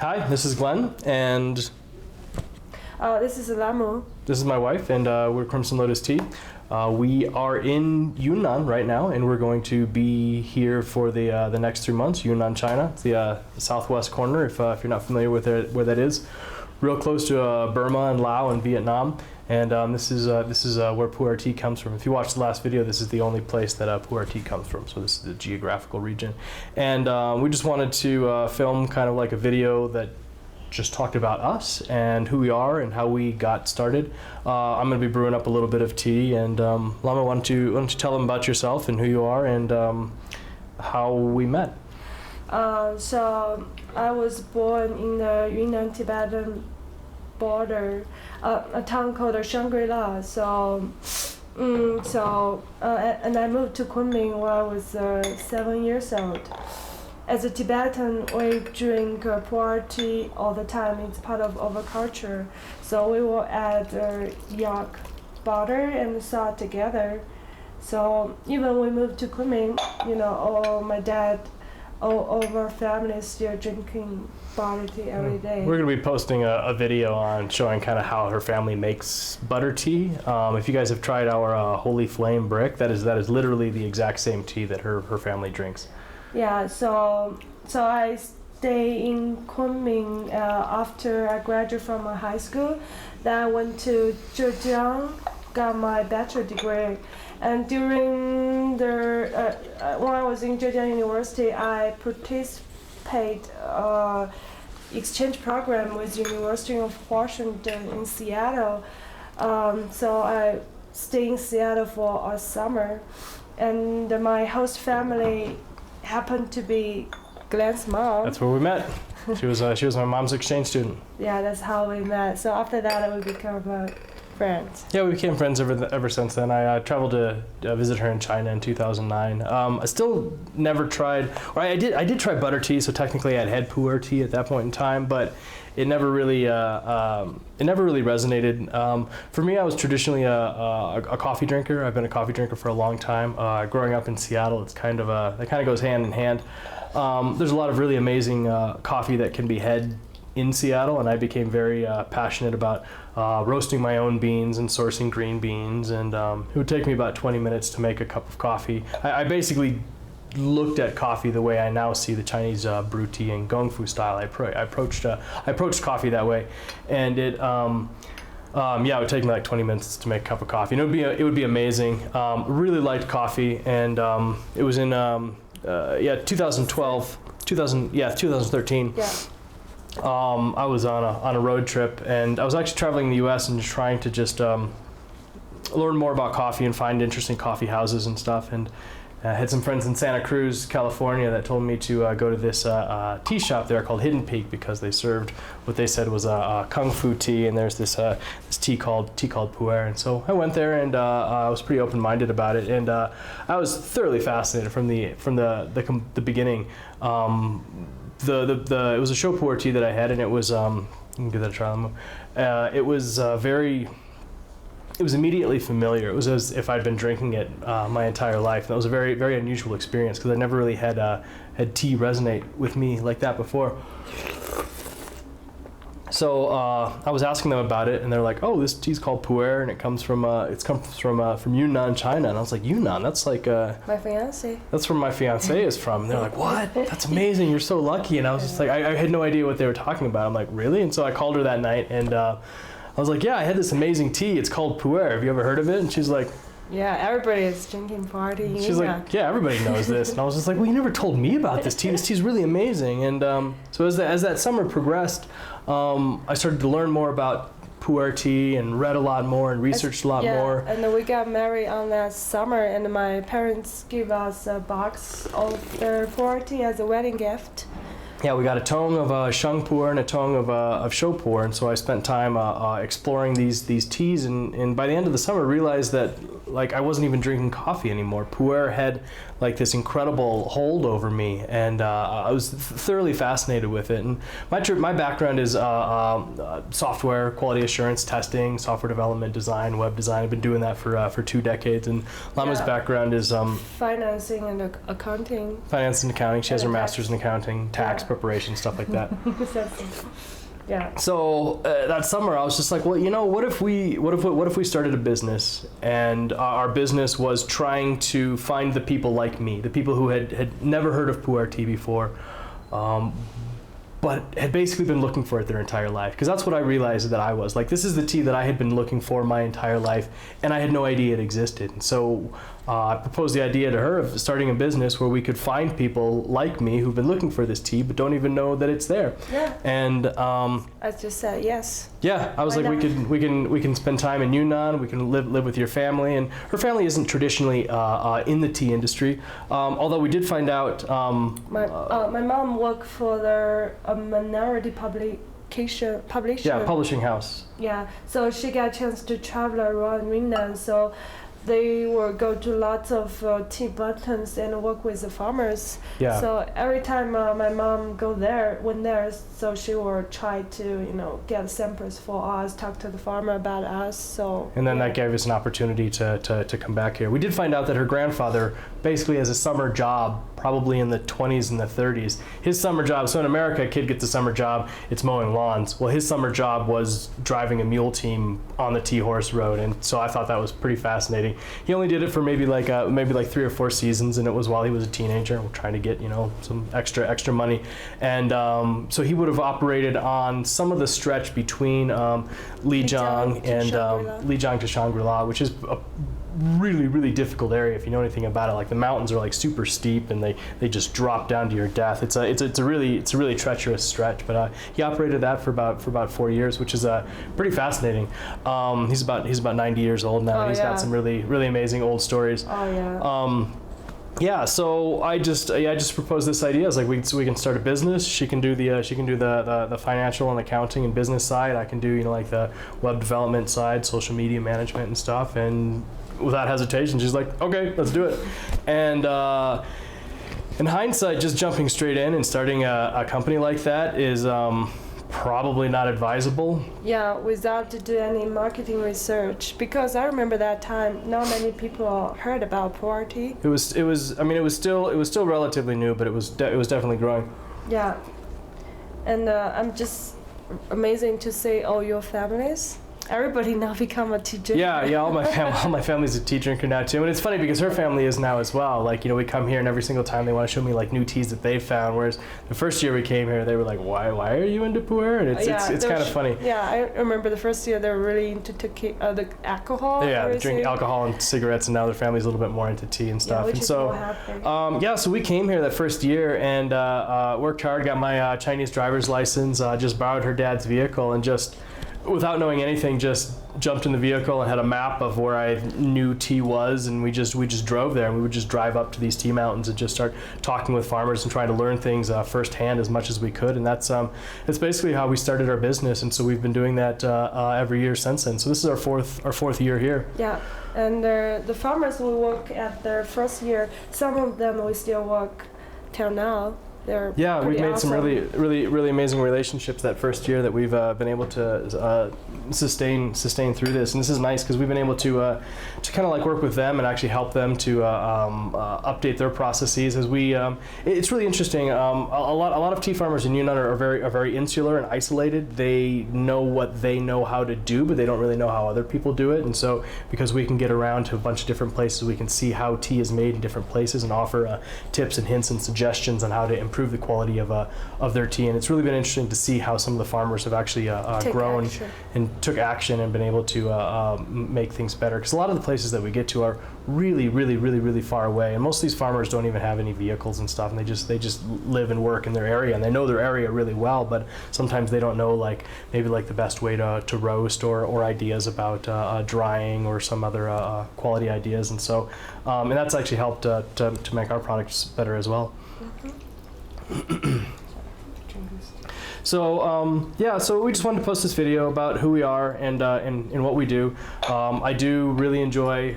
Hi, this is Glenn, and this is Lamu. this is my wife, and we're Crimson Lotus Tea. We are in Yunnan right now, and we're going to be here for the next 3 months. Yunnan, China. It's the southwest corner, if you're not familiar with where that is. Real close to Burma and Laos and Vietnam. And this is where pu'er tea comes from. If you watched the last video, this is the only place that pu'er tea comes from. So this is the geographical region. And we just wanted to film kind of like a video that just talked about us and who we are and how we got started. I'm going to be brewing up a little bit of tea. And Lama, why don't you tell them about yourself and who you are and how we met? So I was born in the Yunnan-Tibetan border, a town called Shangri-La. And I moved to Kunming when I was 7 years old. As a Tibetan, we drink pu'er tea all the time. It's part of our culture. So we will add yak, butter, and salt together. So even when we moved to Kunming, my dad, all of our family is still drinking butter tea every day. We're going to be posting a video on showing kind of how her family makes butter tea. If you guys have tried our Holy Flame brick, that is literally the exact same tea that her family drinks. Yeah, so I stay in Kunming after I graduated from high school. Then I went to Zhejiang, got my bachelor degree. And during when I was in Zhejiang University, I participated exchange program with University of Washington in Seattle. So I stayed in Seattle for a summer, and my host family happened to be Glenn's mom. That's where we met. She was my mom's exchange student. Yeah, that's how we met. So after that, we became friends. Yeah, we became friends ever since then. I traveled to visit her in China in 2009. I still never tried, or I did try butter tea, so technically I'd had pu'er tea at that point in time, but it never really resonated. For me, I was traditionally a coffee drinker. I've been a coffee drinker for a long time. Growing up in Seattle, it's that kind of goes hand in hand. There's a lot of really amazing coffee that can be had in Seattle, and I became very passionate about roasting my own beans and sourcing green beans, and it would take me about 20 minutes to make a cup of coffee. I basically looked at coffee the way I now see the Chinese brew tea and gongfu style. I approached coffee that way, and it would take me like 20 minutes to make a cup of coffee. And it would be amazing. Really liked coffee, and it was in 2013. Yeah. I was on a road trip, and I was actually traveling the U.S. and just trying to just learn more about coffee and find interesting coffee houses and stuff. And I had some friends in Santa Cruz, California, that told me to go to this tea shop there called Hidden Peak, because they served what they said was a kung fu tea, and there's this tea called pu'er. And so I went there, and I was pretty open-minded about it, and I was thoroughly fascinated from the beginning. It was a show pu'er tea that I had, and it was you can give that a try. It was immediately familiar. It was as if I'd been drinking it my entire life. And that was a very, very unusual experience, because I never really had tea resonate with me like that before. So I was asking them about it, and they're like, "Oh, this tea's called pu'er, and it comes from Yunnan, China." And I was like, "Yunnan? That's like my fiance. That's where my fiance is from." And they're like, "What? That's amazing! You're so lucky." And I was just like, I had no idea what they were talking about. I'm like, "Really?" And so I called her that night, and I was like, "Yeah, I had this amazing tea. It's called pu'er. Have you ever heard of it?" And she's like, "Yeah, everybody is drinking party." She's like, "Yeah, everybody knows this." And I was just like, "Well, you never told me about this tea. This tea's really amazing." And so as that summer progressed, I started to learn more about pu'er tea and read a lot more and researched a lot more. And then we got married on that summer, and my parents gave us a box of their pu'er tea as a wedding gift. Yeah, we got a tong of sheng pu'er and a tong of shou pu'er, and so I spent time exploring these teas, and by the end of the summer realized that I wasn't even drinking coffee anymore. Pu'er had this incredible hold over me, and I was thoroughly fascinated with it. And my background is software, quality assurance testing, software development, design, web design. I've been doing that for 2 decades. And Lama's background is financing and accounting. Finance and accounting. She has her master's in accounting, tax corporation, stuff like that. Yeah. So that summer, I was just like, well, you know, what if we started a business, and our business was trying to find the people like me, the people who had never heard of pu'er tea before, but had basically been looking for it their entire life. Because that's what I realized that I was. Like, this is the tea that I had been looking for my entire life, and I had no idea it existed. And so I proposed the idea to her of starting a business where we could find people like me who've been looking for this tea but don't even know that it's there. Yeah. And I just said yes. yeah, I was like, we can spend time in Yunnan. We can live with your family. And her family isn't traditionally in the tea industry, although we did find out. My mom worked for the minority publisher. Yeah, publishing house. Yeah, so she got a chance to travel around Yunnan. So they will go to lots of tea buttons and work with the farmers. Yeah. So every time my mom went there, so she will try to, get samples for us, talk to the farmer about us. So. And then that gave us an opportunity to come back here. We did find out that her grandfather, basically as a summer job, probably in the 20s and the 30s, his summer job. So in America, a kid gets a summer job, it's mowing lawns. Well, his summer job was driving a mule team on the Tea Horse Road, and so I thought that was pretty fascinating. He only did it for maybe like 3 or 4 seasons, and it was while he was a teenager, trying to get some extra money. And so he would have operated on some of the stretch between Lijiang to Shangri-La, which is a really, really difficult area if you know anything about it. Like, the mountains are like super steep, and they just drop down to your death. It's a really treacherous stretch. But he operated that for about 4 years, which is pretty fascinating. He's about 90 years old now. He's got some really, really amazing old stories. Oh yeah. Yeah, so I just proposed this idea. I was like, we can start a business. She can do the financial and accounting and business side. I can do like the web development side, social media management and stuff. And without hesitation, she's like, okay, let's do it. And in hindsight, just jumping straight in and starting a company like that is probably not advisable. Yeah, without to do any marketing research, because I remember that time not many people heard about pu'er tea. It was still relatively new, but it was definitely growing. Yeah, and I'm just amazing to see all your families. Everybody now become a tea drinker. Yeah, all my family's a tea drinker now too, and it's funny because her family is now as well. Like, we come here, and every single time they want to show me like new teas that they found. Whereas the first year we came here, they were like, "Why are you into pu'er?" And it's kind of funny. Yeah, I remember the first year they were really into the alcohol. Yeah, they drink alcohol and cigarettes, and now their family's a little bit more into tea and stuff. Yeah, which and is so, more happy. so we came here that first year and worked hard, got my Chinese driver's license, just borrowed her dad's vehicle, and just, without knowing anything, just jumped in the vehicle and had a map of where I knew tea was, and we just drove there, and we would just drive up to these tea mountains and just start talking with farmers and trying to learn things firsthand as much as we could. And that's basically how we started our business, and so we've been doing that every year since then. So this is our fourth year here. Yeah, and the farmers we work at their first year, some of them we still work till now. We've made some really, really, really amazing relationships that first year that we've been able to sustain through this. And this is nice because we've been able to kind of like work with them and actually help them to update their processes. As we, it's really interesting. A lot of tea farmers in Yunnan are very insular and isolated. They know what they know how to do, but they don't really know how other people do it. And so, because we can get around to a bunch of different places, we can see how tea is made in different places and offer tips and hints and suggestions on how to improve the quality of their tea. And it's really been interesting to see how some of the farmers have actually grown and took action and been able to make things better. Because a lot of the places that we get to are really, really, really, really far away, and most of these farmers don't even have any vehicles and stuff, and they just live and work in their area, and they know their area really well, but sometimes they don't know maybe the best way to roast or ideas about drying or some other quality ideas. And so and that's actually helped to make our products better as well. So so we just wanted to post this video about who we are and what we do. I do really enjoy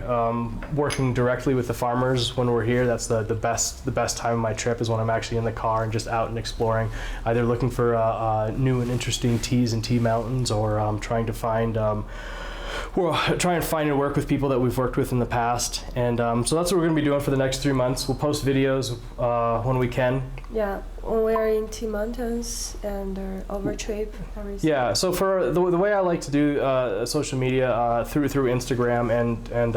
working directly with the farmers when we're here. That's the best time of my trip is when I'm actually in the car and just out and exploring, either looking for new and interesting teas and tea mountains, or trying to find we'll try and find and work with people that we've worked with in the past. And so that's what we're going to be doing for the next 3 months. We'll post videos when we can. Yeah, when we're in Tea Mountains and over trip, everything. Yeah, so for the way I like to do social media through Instagram and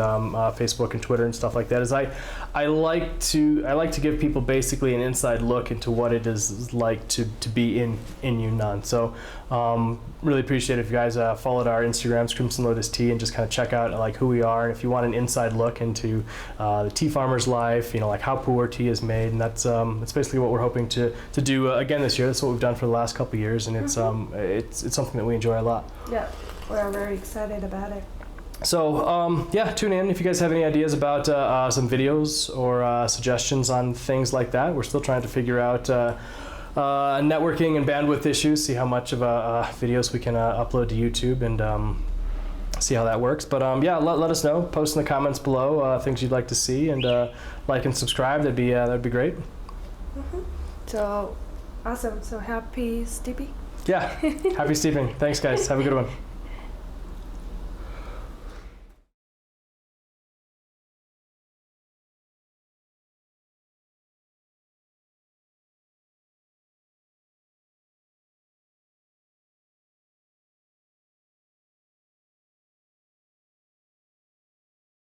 Facebook and Twitter and stuff like that is I like to give people basically an inside look into what it is like to be in Yunnan. So really appreciate if you guys followed our Instagrams, Crimson Lotus Tea, and just kind of check out like who we are. And if you want an inside look into the tea farmer's life, you know, like how pu'er tea is made, and that's basically what we're hoping to do again this year. That's what we've done for the last couple of years, and it's something that we enjoy a lot. Yeah, we're very excited about it. So yeah, tune in if you guys have any ideas about some videos or suggestions on things like that. We're still trying to figure out networking and bandwidth issues, see how much of videos we can upload to YouTube, and see how that works. But yeah, let us know. Post in the comments below things you'd like to see, and like and subscribe. That'd be great. So awesome. So happy steeping. Yeah, happy steeping. Thanks, guys. Have a good one.